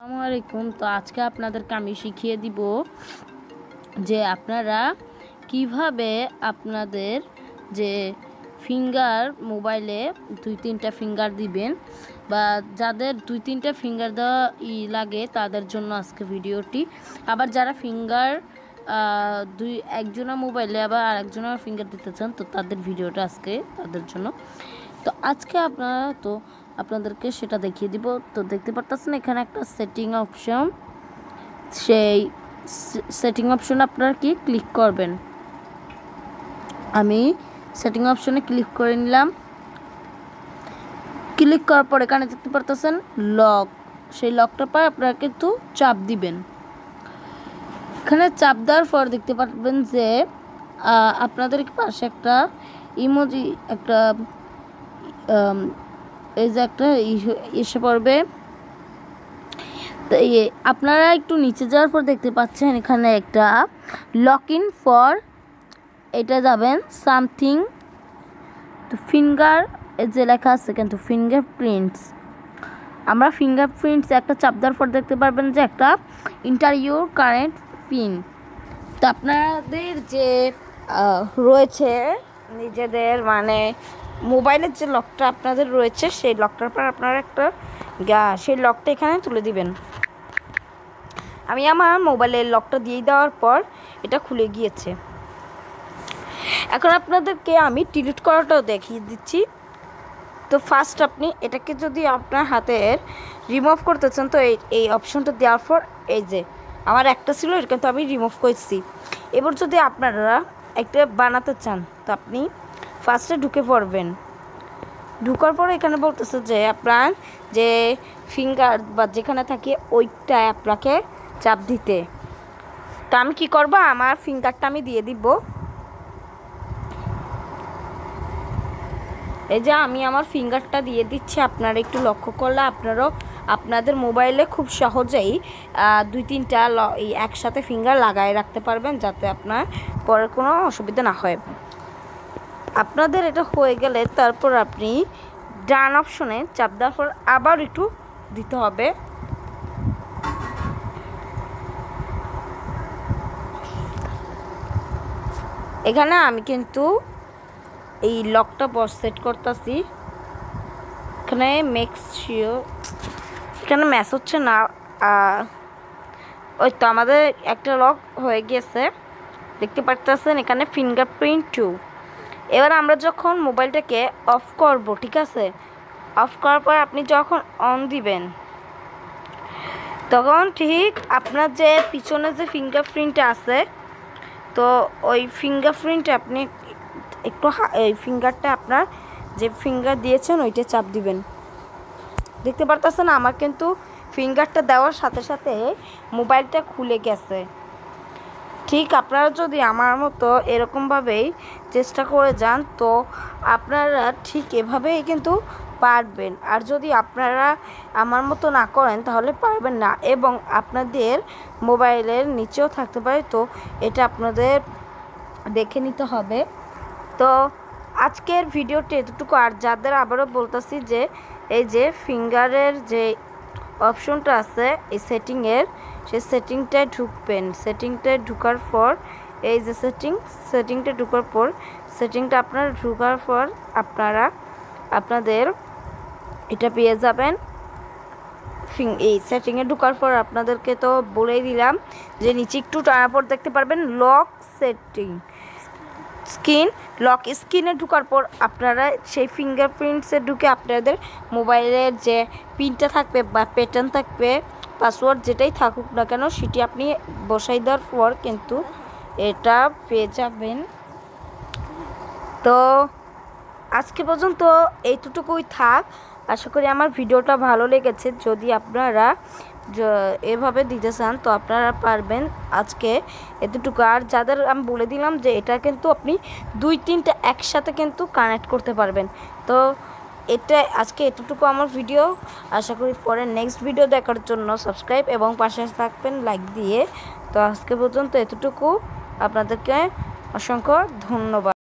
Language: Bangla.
আসসালামু আলাইকুম। তো আজকে আপনাদেরকে আমি শিখিয়ে দিব যে আপনারা কিভাবে আপনাদের যে ফিঙ্গার মোবাইলে 2-3টা ফিঙ্গার দিবেন বা যাদের 2-3টা ফিঙ্গার দেওয়া লাগে তাদের জন্য আজকে ভিডিওটি। আবার যারা ফিঙ্গার একজনের মোবাইলে আবার আরেকজনের ফিঙ্গার দিতে চান তো তাদের ভিডিওটা আজকে তাদের জন্য। তো আজকে আপনাদেরকে সেটা দেখিয়ে দিব। তো দেখতে পারতেছেন এখানে একটা সেটিং অপশন, সেই সেটিং অপশনে আপনারা কি ক্লিক করবেন। আমি সেটিং অপশনে ক্লিক করে নিলাম। ক্লিক করার পর এখানে দেখতে পারতেছেন লক, সেই লকটার পর আপনারা কিন্তু চাপ দিবেন। এখানে চাপ দেওয়ার পর দেখতে পারবেন যে আপনাদের পাশে একটা ইমোজি একটা এই যে একটা এসে পড়বে। তো আপনারা একটু নিচে যাওয়ার পর দেখতে পাচ্ছেন এখানে একটা লক ইন ফর, এটা যাবেন সামথিং তো ফিঙ্গার যে লেখা আছে কিন্তু ফিঙ্গারপ্রিন্টস, আমরা ফিঙ্গারপ্রিন্টস একটা চাপ দেওয়ার পর দেখতে পারবেন যে একটা ইন্টার ইউর কারেন্ট পিন। তো আপনাদের যে রয়েছে নিজেদের মানে মোবাইলের যে লকটা আপনাদের রয়েছে সেই লকটার পর আপনারা একটা সেই লকটা এখানে তুলে দিবেন। আমি আমার মোবাইলের লকটা দিয়ে দেওয়ার পর এটা খুলে গিয়েছে। এখন আপনাদেরকে আমি ডিলিট করাটাও দেখিয়ে দিচ্ছি। তো ফার্স্ট আপনি এটাকে যদি আপনার হাতের রিমুভ করতে চান তো এই অপশনটা দেওয়ার পর এই যে আমার একটা ছিল এটা কিন্তু আমি রিমুভ করছি। এবার যদি আপনারা একটা বানাতে চান তো আপনি ফার্স্টে ঢুকে পড়বেন। ঢুকার পর এখানে বলতেছে যে আপনার যে ফিঙ্গার বা যেখানে থাকে ওইটায় আপনাকে চাপ দিতে। তো আমি কি করব, আমার ফিঙ্গারটা আমি দিয়ে দিব। এই যে আমি আমার ফিঙ্গারটা দিয়ে দিচ্ছি। আপনারা একটু লক্ষ্য করলে আপনারাও আপনাদের মোবাইলে খুব সহজেই 2-3টা একসাথে ফিঙ্গার লাগায় রাখতে পারবেন যাতে আপনার পরে কোনো অসুবিধা না হয়। আপনাদের এটা হয়ে গেলে তারপর আপনি ডান অপশনে চাপ দেওয়ার পর আবার একটু দিতে হবে। এখানে আমি কিন্তু এই লকটা বস সেট করতেছি। এখানে এখানে ম্যাচ হচ্ছে না, ওই তো আমাদের একটা লক হয়ে গিয়েছে দেখতে পাচ্ছেন এখানে ফিঙ্গারপ্রিন্ট 2। এবার আমরা যখন মোবাইলটাকে অফ করব, ঠিক আছে, অফ করার পর আপনি যখন অন দিবেন তখন ঠিক আপনার যে পিছনে যে ফিঙ্গারপ্রিন্টটা আছে তো ওই ফিঙ্গারপ্রিন্টে আপনি একটু এই ফিঙ্গারটা আপনার যে ফিঙ্গার দিয়েছেন ওইটা চাপ দিবেন। দেখতে পারতেছেন আমার কিন্তু ফিঙ্গারটা দেওয়ার সাথে সাথে মোবাইলটা খুলে গেছে। ঠিক আপনারা যদি আমার মতো এরকমভাবেই চেষ্টা করে যান তো আপনারা ঠিক এভাবেই কিন্তু পারবেন। আর যদি আপনারা আমার মতো না করেন তাহলে পারবেন না, এবং আপনাদের মোবাইলের নিচেও থাকতে পারে। তো এটা আপনাদের দেখে নিতে হবে। তো আজকের ভিডিওটি এতটুকু। আর যাদের আবারও বলতেছি যে এই যে ফিঙ্গারের যে অপশনটা আছে এই সেটিংয়ের, সেই সেটিংটায় ঢুকবেন। সেটিংটায় ঢুকার পর এই যে সেটিংটা ঢুকার পর সেটিংটা আপনার ঢুকার পর আপনারা আপনাদের এটা পেয়ে যাবেন। এই সেটিংয়ে ঢুকার পর আপনাদেরকে তো বলেই দিলাম যে নিচে একটু টানার পর দেখতে পারবেন লক সেটিং লক স্ক্রিনে ঢুকার পর আপনারা সেই ফিঙ্গারপ্রিন্টসে ঢুকে আপনাদের মোবাইলের যে পিনটা থাকবে বা প্যাটার্ন থাকবে, পাসওয়ার্ড যেটাই থাকুক না কেন সেটি আপনি বসাই দেওয়ার পর কিন্তু এটা পেয়ে যাবেন। তো আজকে পর্যন্ত এইটুকুই থাক। আশা করি আমার ভিডিওটা ভালো লেগেছে। যদি আপনারা এভাবে দিতে চান তো আপনারা পারবেন। আজকে এতটুকু। আর যাদের আমি বলে দিলাম যে এটা কিন্তু আপনি 2-3টা একসাথে কিন্তু কানেক্ট করতে পারবেন। তো এটা আজকে এতটুকু আমার ভিডিও। আশা করি পরে নেক্সট ভিডিও দেখার জন্য সাবস্ক্রাইব এবং পাশে থাকবেন লাইক দিয়ে। তো আজকে পর্যন্ত এতটুকু। আপনাদেরকে অসংখ্য ধন্যবাদ।